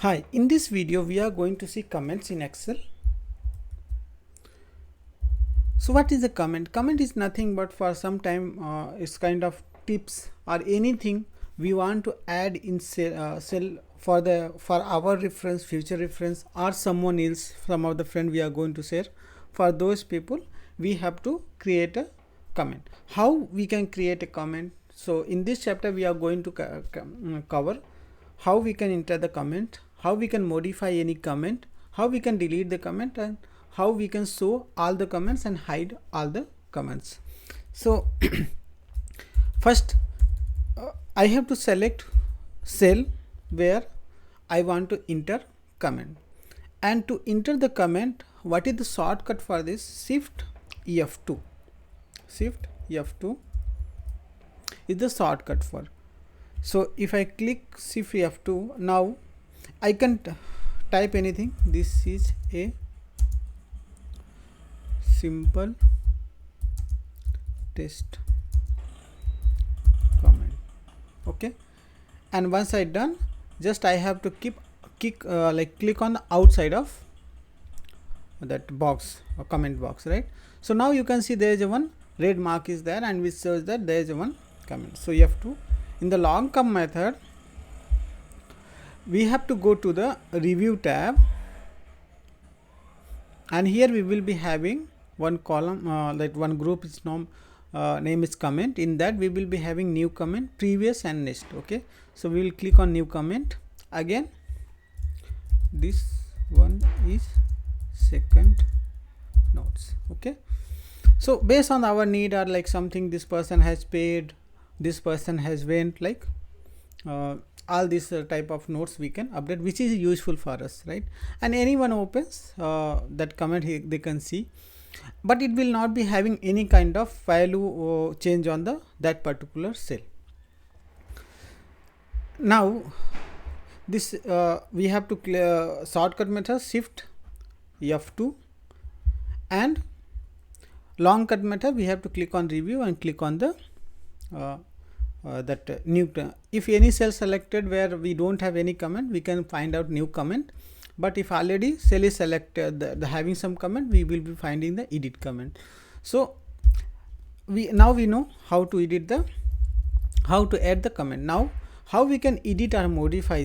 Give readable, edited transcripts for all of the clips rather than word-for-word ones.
Hi, in this video we are going to see comments in Excel. So what is a comment? Comment is nothing but for some time it's kind of tips or anything we want to add in cell for our reference, future reference, or someone else, some of the friend we are going to share. For those people we have to create a comment. How we can create a comment? So in this chapter we are going to cover how we can enter the comment, how we can modify any comment, how we can delete the comment, and how we can show all the comments and hide all the comments. So first I have to select cell where I want to enter comment, and to enter the comment, what is the shortcut for this? Shift F2. Shift F2 is the shortcut for. So if I click Shift F2, now I can type anything. This is a simple test comment. Okay, and once I done, just I have to click on the outside of that box or comment box, right? So now you can see there is a one red mark is there, and which shows that there is a one comment. So you have to, in the long term method, we have to go to the review tab, and here we will be having one column, like one group is name is comment. In that we will be having new comment, previous and next. Okay, so we will click on new comment. Again, this one is second notes. Okay, so based on our need, or like something this person has paid, this person has went, like all these type of notes we can update, which is useful for us, right? And anyone opens that comment, they can see, but it will not be having any kind of value change on that particular cell. Now this we have to clear shortcut method Shift F2, and long cut method we have to click on review and click on the new. If any cell selected where we don't have any comment, we can find out new comment, but if already cell is selected, the having some comment, we will be finding the edit comment. So we know how to edit how to add the comment. Now how we can edit or modify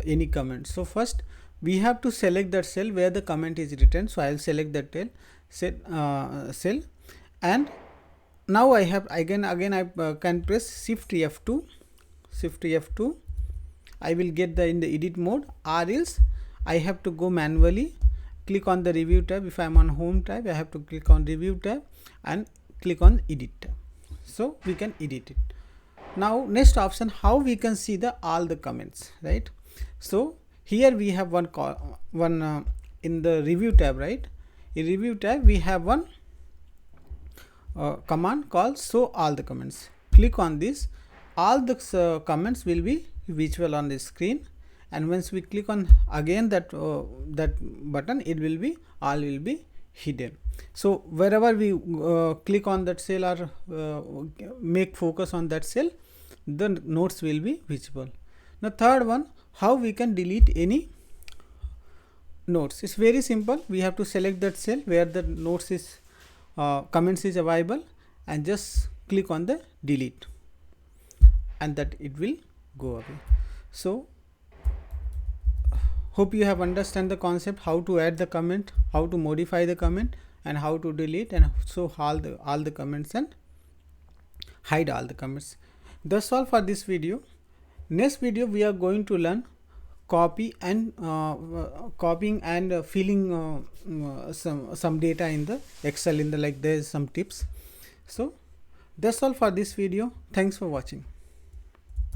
any comment? So first we have to select that cell where the comment is written. So I will select that cell, and now I have again I can press Shift F2. I will get in the edit mode, or else I have to go manually click on the review tab. If I am on home tab, I have to click on review tab and click on edit tab, so we can edit it. Now next option, how we can see all the comments, right? So here we have one in the review tab, right? In review tab we have one command called show all the comments. Click on this, all the comments will be visible on the screen, and once we click on again that button, it will be all will be hidden. So wherever we click on that cell or make focus on that cell, the notes will be visible. Now third one, how we can delete any notes? It's very simple. We have to select that cell where the notes is comments is available, and just click on the delete, and that it will go away. So hope you have understand the concept, how to add the comment, how to modify the comment, and how to delete and show all the comments and hide all the comments. That's all for this video. Next video we are going to learn copying and filling some data in the Excel, in the like there is some tips. So that's all for this video. Thanks for watching.